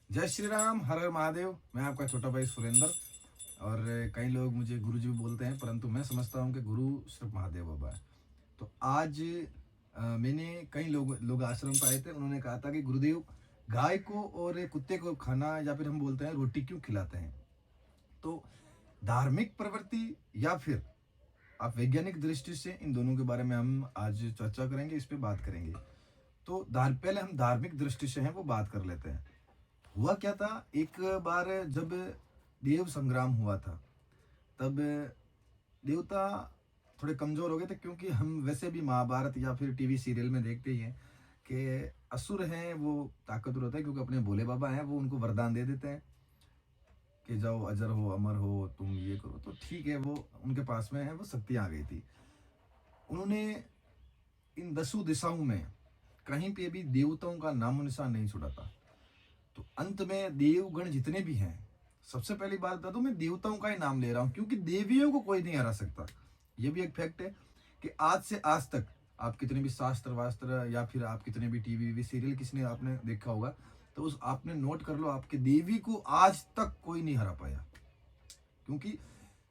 जय श्री राम, हर हर महादेव। मैं आपका छोटा भाई सुरेंद्र। और कई लोग मुझे गुरु जी भी बोलते हैं, परंतु मैं समझता हूँ कि गुरु सिर्फ महादेव बाबा है। तो आज मैंने कई लोग आश्रम पर आए थे। उन्होंने कहा था कि गुरुदेव, गाय को और कुत्ते को खाना या फिर हम बोलते हैं रोटी क्यों खिलाते हैं। तो धार्मिक प्रवृत्ति या फिर आप वैज्ञानिक दृष्टि से, इन दोनों के बारे में हम आज चर्चा करेंगे, इस पे बात करेंगे। तो पहले हम धार्मिक दृष्टि से हैं वो बात कर लेते हैं। हुआ क्या था, एक बार जब देव संग्राम हुआ था, तब देवता थोड़े कमजोर हो गए थे। क्योंकि हम वैसे भी महाभारत या फिर टीवी सीरियल में देखते ही हैं कि असुर हैं वो ताकतवर होते हैं, क्योंकि अपने भोले बाबा हैं वो उनको वरदान दे देते हैं कि जाओ, अजर हो, अमर हो, तुम ये करो। तो ठीक है, वो उनके पास में है, वो शक्तियां आ गई थी। उन्होंने इन 10 दिशाओं में कहीं पे भी देवताओं का नामो निशान नहीं छोड़ा था। तो अंत में देवगण जितने भी हैं, सबसे पहली बात बता दूं, मैं देवताओं का ही नाम ले रहा हूं, क्योंकि देवियों को कोई नहीं हरा सकता। ये भी एक फैक्ट है कि आज से आज तक आप कितने भी शास्त्र वास्त्र या फिर आप कितने भी टीवी सीरियल किसी ने आपने देखा होगा, तो उस आपने नोट कर लो, आपके देवी को आज तक कोई नहीं हरा पाया। क्योंकि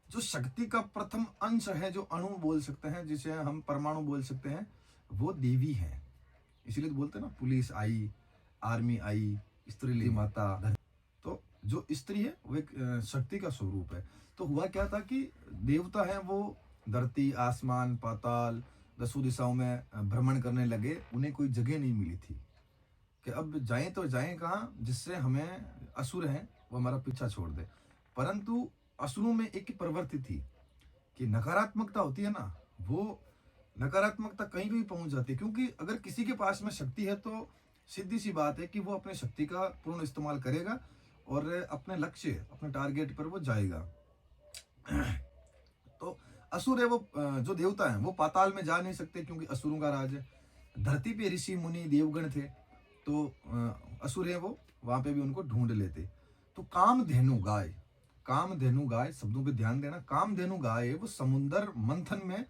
जो शक्ति का प्रथम अंश है, जो अणु बोल सकते हैं, जिसे हम परमाणु बोल सकते हैं, वो देवी है। इसीलिए तो बोलते हैं ना, पुलिस आई, आर्मी आई, स्त्री माता। तो जो स्त्री है वो एक शक्ति का स्वरूप है। तो हुआ क्या था कि देवता है वो धरती, आसमान, पाताल, 10 दिशाओं में भ्रमण करने लगे। उन्हें कोई जगह नहीं मिली थी कि अब जाएं तो जाएं कहाँ, जिससे हमें असुर हैं वो हमारा पीछा छोड़ दे। परंतु असुरों में एक ही प्रवृत्ति थी कि नकारात्मकता होती है ना, वो नकारात्मकता कहीं भी पहुंच जाती है। क्योंकि अगर किसी के पास में शक्ति है तो सीधी सी बात है कि वो अपने शक्ति का पूर्ण इस्तेमाल करेगा और अपने लक्ष्य, अपने टारगेट पर वो जाएगा। तो असुर है वो, जो देवता है वो पाताल में जा नहीं सकते, क्योंकि असुरों का राज है। धरती पे ऋषि मुनि देवगण थे, तो असुर है वो वहां पे भी उनको ढूंढ लेते। तो कामधेनु गाय शब्दों पे ध्यान देना। कामधेनु गाय वो समुद्र मंथन में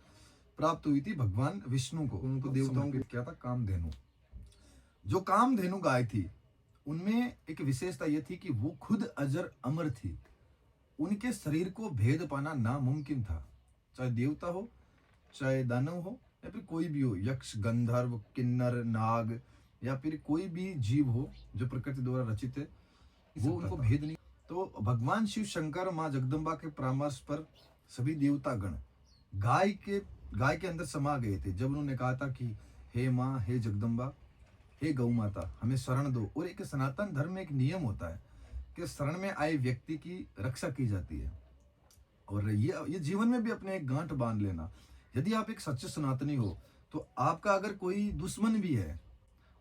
प्राप्त हुई थी भगवान विष्णु को। उनको देवताओं को क्या था, कामधेनु। जो कामधेनु गाय थी, उनमें एक विशेषता यह थी कि वो खुद अजर अमर थी। उनके शरीर को भेद पाना नामुमकिन था। चाहे देवता हो, चाहे दानव हो, या फिर कोई भी हो, यक्ष, गंधर्व, किन्नर, नाग, या फिर कोई भी जीव हो जो प्रकृति द्वारा रचित है, वो उनको भेद नहीं। तो भगवान शिव शंकर, माँ जगदम्बा के परामर्श पर सभी देवतागण गाय के अंदर समा गए थे। जब उन्होंने कहा था कि हे माँ, हे जगदम्बा, हे गौ माता, हमें शरण दो। और एक सनातन धर्म में एक नियम होता है कि शरण में आए व्यक्ति की रक्षा की जाती है। और ये जीवन में भी अपने एक गांठ बांध लेना। यदि आप एक सच्चे सनातनी हो, तो आपका अगर कोई दुश्मन भी है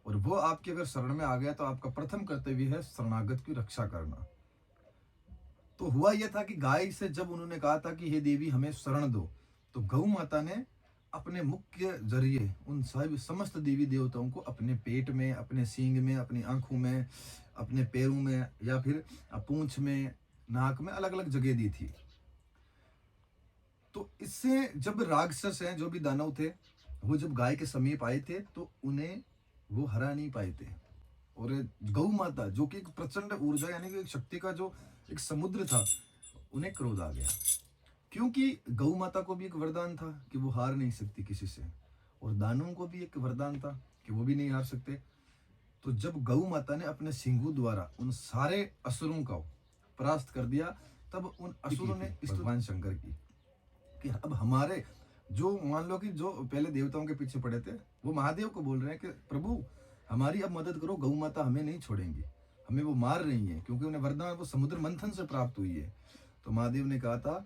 और वो आपके अगर शरण में आ गया, तो आपका प्रथम कर्तव्य है शरणागत की रक्षा करना। तो हुआ यह था कि गाय से जब उन्होंने कहा था कि हे देवी, हमें शरण दो, तो गौ माता ने अपने मुख्य जरिए उन समस्त देवी देवताओं को अपने पेट में, अपने सींग में, अपनी आंखों में, अपने पैरों में, या फिर पूंछ में, नाक में, अलग अलग जगह दी थी। तो इससे जब राक्षस हैं, जो भी दानव थे, वो जब गाय के समीप आए थे तो उन्हें वो हरा नहीं पाए थे। और गौ माता, जो कि एक प्रचंड ऊर्जा यानी कि एक शक्ति का जो एक समुद्र था, उन्हें क्रोध आ गया। क्योंकि गौ माता को भी एक वरदान था कि वो हार नहीं सकती किसी से, और दानवों को भी एक वरदान था कि वो भी नहीं हार सकते। तो जब गौ माता ने अपने सिंगों द्वारा उन सारे असुरों को परास्त कर दिया, तब उन असुरों ने भगवान शंकर की कि अब हमारे, जो मान लो कि जो पहले देवताओं के पीछे पड़े थे, वो महादेव को बोल रहे हैं कि प्रभु, हमारी अब मदद करो, गौ माता हमें नहीं छोड़ेंगी, हमें वो मार रही है, क्योंकि उन्हें वरदान वो समुद्र मंथन से प्राप्त हुई है। तो महादेव ने कहा था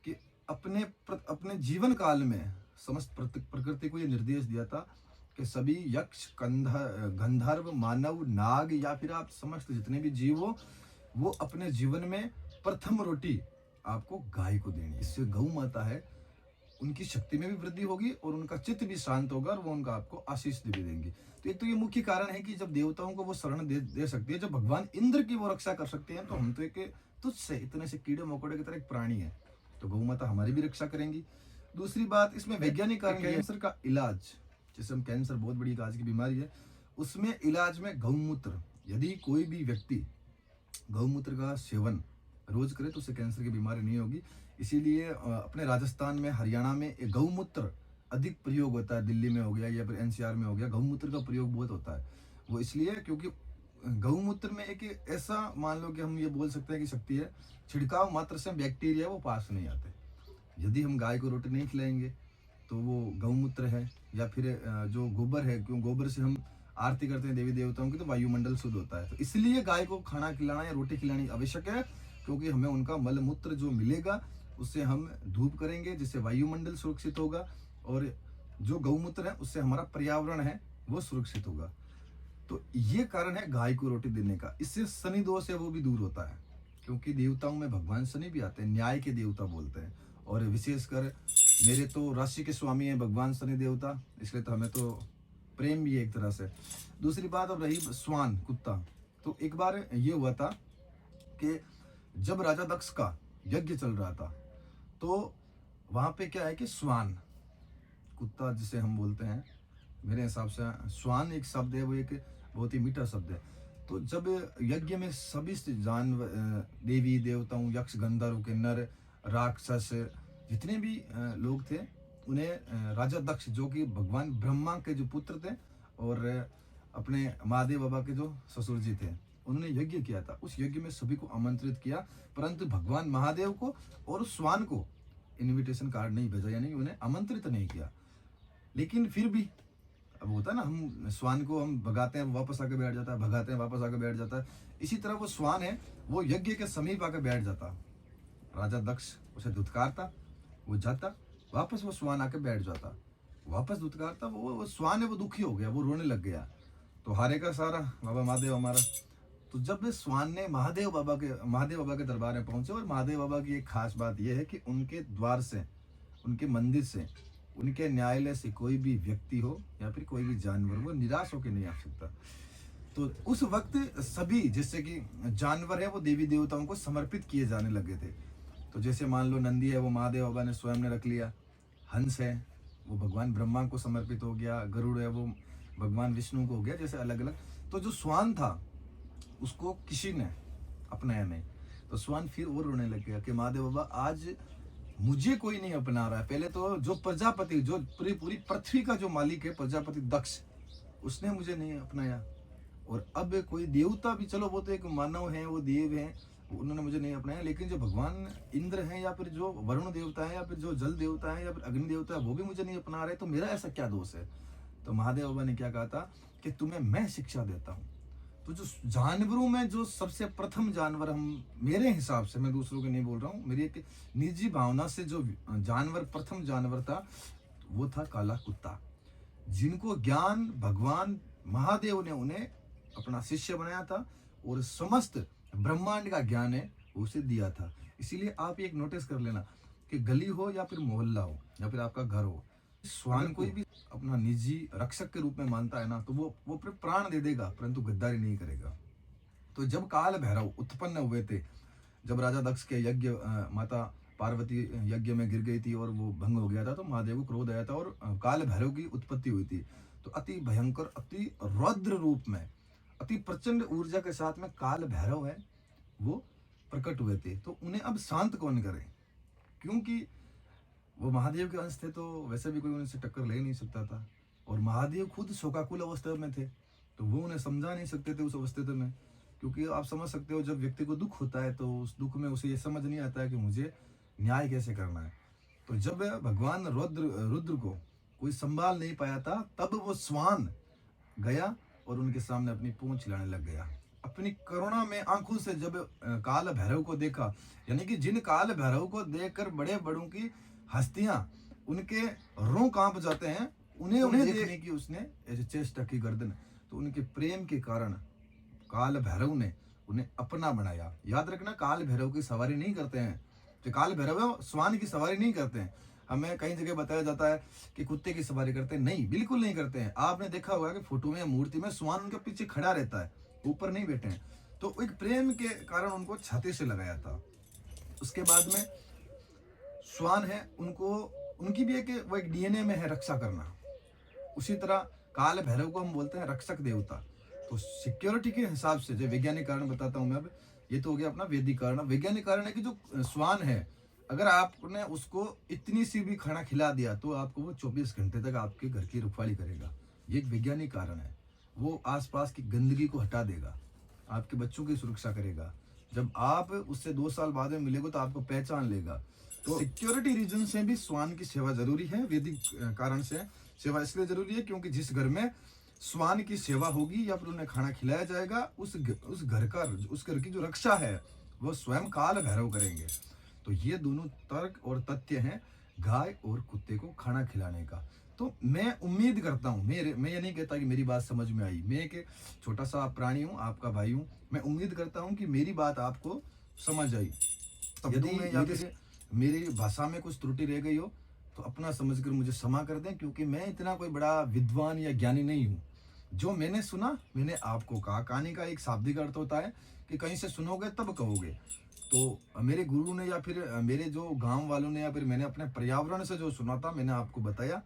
कि अपने जीवन काल में समस्त प्रकृति को ये निर्देश दिया था कि सभी यक्ष, गंधर्व, मानव, नाग, या फिर आप समस्त जितने भी जीव हो, वो अपने जीवन में प्रथम रोटी आपको गाय को देनी। इससे गौ माता है, उनकी शक्ति में भी वृद्धि होगी और उनका चित्त भी शांत होगा, और वो उनका आपको आशीष भी देंगी। तो एक तो ये मुख्य कारण है कि जब देवताओं को वो शरण दे सकती है, जब भगवान इंद्र की वो रक्षा कर सकते हैं, तो हम तो एक तुझसे इतने से कीड़े मकोड़े की तरह एक प्राणी है, तो गौ माता हमारी भी रक्षा करेंगी। दूसरी बात, इसमें वैज्ञानिक कारण, कैंसर का इलाज, जैसे हम कैंसर बहुत बड़ी आज की बीमारी है, उसमें इलाज में गौमूत्र, यदि कोई भी व्यक्ति गौमूत्र का सेवन रोज करे तो उससे कैंसर की बीमारी नहीं होगी। इसीलिए अपने राजस्थान में, हरियाणा में गौमूत्र अधिक प्रयोग होता है। दिल्ली में हो गया या फिर एनसीआर में हो गया, गौमूत्र का प्रयोग बहुत होता है। वो इसलिए क्योंकि गौमूत्र में एक ऐसा, मान लो कि हम ये बोल सकते हैं कि शक्ति है, छिड़काव मात्र से बैक्टीरिया वो पास नहीं आते। यदि हम गाय को रोटी नहीं खिलाएंगे तो वो गौमूत्र है या फिर जो गोबर है, क्यों गोबर से हम आरती करते हैं देवी देवताओं की, तो वायुमंडल शुद्ध होता है। तो इसलिए गाय को खाना खिलाना या रोटी खिलानी आवश्यक है, क्योंकि हमें उनका मल मूत्र जो मिलेगा उससे हम धूप करेंगे, जिससे वायुमंडल सुरक्षित होगा, और जो गौमूत्र है उससे हमारा पर्यावरण है वो सुरक्षित होगा। तो ये कारण है गाय को रोटी देने का। इससे शनि दोष है वो भी दूर होता है, क्योंकि देवताओं में भगवान शनि भी आते हैं, न्याय के देवता बोलते हैं। और विशेषकर मेरे तो राशि के स्वामी हैं भगवान शनि देवता, इसलिए तो हमें तो प्रेम भी है एक तरह से। दूसरी बात अब रही स्वान, कुत्ता। तो एक बार ये हुआ था कि जब राजा दक्ष का यज्ञ चल रहा था, तो वहां पे क्या है कि स्वान, कुत्ता जिसे हम बोलते हैं, मेरे हिसाब से स्वान एक शब्द है, वो एक बहुत ही मीठा शब्द है। तो जब यज्ञ में सभी जानवर, देवी देवताओं, यक्ष गंधर्व, किन्नर, राक्षस, जितने भी लोग थे, उन्हें राजा दक्ष जो कि भगवान ब्रह्मा के जो पुत्र थे और अपने महादेव बाबा के जो ससुर जी थे, उन्होंने यज्ञ किया था। उस यज्ञ में सभी को आमंत्रित किया, परंतु भगवान महादेव को और स्वान को इनविटेशन कार्ड नहीं भेजा, यानी उन्हें आमंत्रित नहीं किया। लेकिन फिर भी अब होता है ना, हम स्वान को हम भगाते हैं, वापस आके बैठ जाता है, भगाते हैं, वापस आके बैठ जाता है। इसी तरह वो स्वान है, वो यज्ञ के समीप आके बैठ जाता। राजा दक्ष उसे धुतकारता, वो जाता, वापस वो स्वान आके बैठ जाता, वापस धुतकारता, वो स्वान है वो दुखी हो गया, वो रोने लग गया। तो हारेगा सारा बाबा महादेव हमारा। तो जब स्वान ने महादेव बाबा के दरबार में पहुंचे, और महादेव बाबा की एक खास बात यह है कि उनके द्वार से, उनके मंदिर से, उनके न्यायालय से कोई भी व्यक्ति हो या फिर कोई भी जानवर, वो निराश होकर नहीं आ सकता। तो उस वक्त सभी, जैसे कि जानवर है वो देवी देवताओं को समर्पित किए जाने लगे थे। तो जैसे मान लो नंदी है वो महादेव बाबा ने स्वयं ने रख लिया, हंस है वो भगवान ब्रह्मा को समर्पित हो गया, गरुड़ है वो भगवान विष्णु को हो गया, जैसे अलग अलग। तो जो स्वान था उसको किसी ने अपनाया नहीं, तो स्वान फिर और रोने लग गया कि महादेव बाबा आज मुझे कोई नहीं अपना रहा है। पहले तो जो प्रजापति, जो पूरी पृथ्वी का जो मालिक है प्रजापति दक्ष, उसने मुझे नहीं अपनाया, और अब कोई देवता भी, चलो वो तो एक मानव है, वो देव है, उन्होंने मुझे नहीं अपनाया, लेकिन जो भगवान इंद्र हैं या फिर जो वरुण देवता है या फिर जो जल देवता है या फिर अग्नि देवता है, वो भी मुझे नहीं अपना रहे, तो मेरा ऐसा क्या दोष है। तो महादेव बाबा ने क्या कहा था कि तुम्हें मैं शिक्षा देता हूँ। तो जो जानवरों में जो सबसे प्रथम जानवर, हम मेरे हिसाब से, मैं दूसरों के नहीं बोल रहा हूँ, मेरी एक निजी भावना से जो जानवर, प्रथम जानवर था, वो था काला कुत्ता, जिनको ज्ञान भगवान महादेव ने उन्हें अपना शिष्य बनाया था, और समस्त ब्रह्मांड का ज्ञान है उसे दिया था। इसीलिए आप एक नोटिस कर लेना कि गली हो या फिर मोहल्ला हो या फिर आपका घर हो, स्वान कोई भी अपना निजी रक्षक के रूप में मानता है ना, तो वो प्राण दे देगा, परंतु गद्दारी नहीं करेगा। तो जब काल भैरव उत्पन्न हुए थे, जब राजा दक्ष के यज्ञ, माता पार्वती यज्ञ में गिर गई थी और वो भंग हो गया था, तो महादेव को क्रोध आया था और काल भैरव की उत्पत्ति हुई थी। तो अति भयंकर, अति रौद्र रूप में, अति प्रचंड ऊर्जा के साथ में काल भैरव है वो प्रकट हुए थे। तो उन्हें अब शांत कौन करे, क्योंकि वो महादेव के अंश थे, तो वैसे भी कोई उनसे टक्कर ले नहीं सकता था। और महादेव खुद शोकाकुल अवस्था में थे, तो वो उन्हें समझा नहीं सकते थे उस अवस्था में, क्योंकि आप समझ सकते हो जब व्यक्ति को दुख होता है तो उस दुख में उसे ये समझ नहीं आता है कि मुझे न्याय कैसे करना है। तो जब भगवान रुद्र को कोई संभाल नहीं पाया था, तब वो स्वान गया और उनके सामने अपनी पूंछ हिलाने लग गया। अपनी करुणा में आंखों से जब काल भैरव को देखा, यानी कि जिन काल भैरव को देखकर बड़े बड़ों की हस्तियां, उनके रों कांप जाते हैं, उन्हें देखने की उसने ऐसे चेष्टा की गर्दन। तो उनके प्रेम के कारण काल भैरव ने उन्हें अपना बनाया। याद रखना, काल भैरव की सवारी नहीं करते हैं, जो काल भैरव है स्वान की सवारी नहीं करते हैं। हमें कई जगह बताया जाता है कि कुत्ते की सवारी करते हैं, नहीं, बिल्कुल नहीं करते हैं। आपने देखा होगा कि फोटो में, मूर्ति में स्वान उनके पीछे खड़ा रहता है, ऊपर नहीं बैठे हैं। तो एक प्रेम के कारण उनको छाती से लगाया था। उसके बाद में स्वान है, उनको, उनकी भी वो एक डीएनए में है रक्षा करना। उसी तरह काल भैरव को हम बोलते हैं रक्षक देवता। तो सिक्योरिटी के हिसाब से जो वैज्ञानिक कारण बताता हूँ मैं अब, ये तो हो गया अपना वैदिक कारण। अब वैज्ञानिक कारण है कि जो श्वान है, अगर आपने उसको इतनी सी भी खाना खिला दिया तो आपको वो 24 घंटे तक आपके घर की रखवाली करेगा। ये एक वैज्ञानिक कारण है। वो आसपास की गंदगी को हटा देगा, आपके बच्चों की सुरक्षा करेगा। जब आप उससे 2 साल बाद में मिलेंगे तो आपको पहचान लेगा। तो सिक्योरिटी रीजन से भी श्वान की सेवा जरूरी है। वैदिक कारण से सेवा इसलिए जरूरी है क्योंकि जिस घर में श्वान की सेवा होगी या फिर उन्हें खाना खिलाया जाएगा, उस घर की जो रक्षा है वो स्वयं काल भैरव करेंगे। तो ये दोनों तर्क और तथ्य हैं गाय और कुत्ते को खाना खिलाने का। तो मैं उम्मीद करता हूँ, मैं ये नहीं कहता कि मेरी बात समझ में आई। मैं एक छोटा सा प्राणी हूँ, आपका भाई हूँ। मैं उम्मीद करता हूँ कि मेरी बात आपको समझ आई। यदि मेरी भाषा में कुछ त्रुटि रह गई हो तो अपना समझकर मुझे क्षमा कर दें, क्योंकि मैं इतना कोई बड़ा विद्वान या ज्ञानी नहीं हूँ। जो मैंने सुना मैंने आपको कहा। कहानी का एक शाब्दिक अर्थ होता है कि कहीं से सुनोगे तब कहोगे। तो मेरे गुरु ने या फिर मेरे जो गांव वालों ने या फिर मैंने अपने पर्यावरण से जो सुना था मैंने आपको बताया।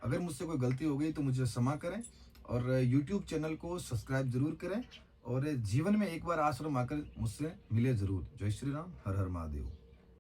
अगर मुझसे कोई गलती हो गई तो मुझे क्षमा करें और यूट्यूब चैनल को सब्सक्राइब जरूर करें और जीवन में एक बार आश्रम आकर मुझसे मिले जरूर। जय श्री राम, हर हर महादेव।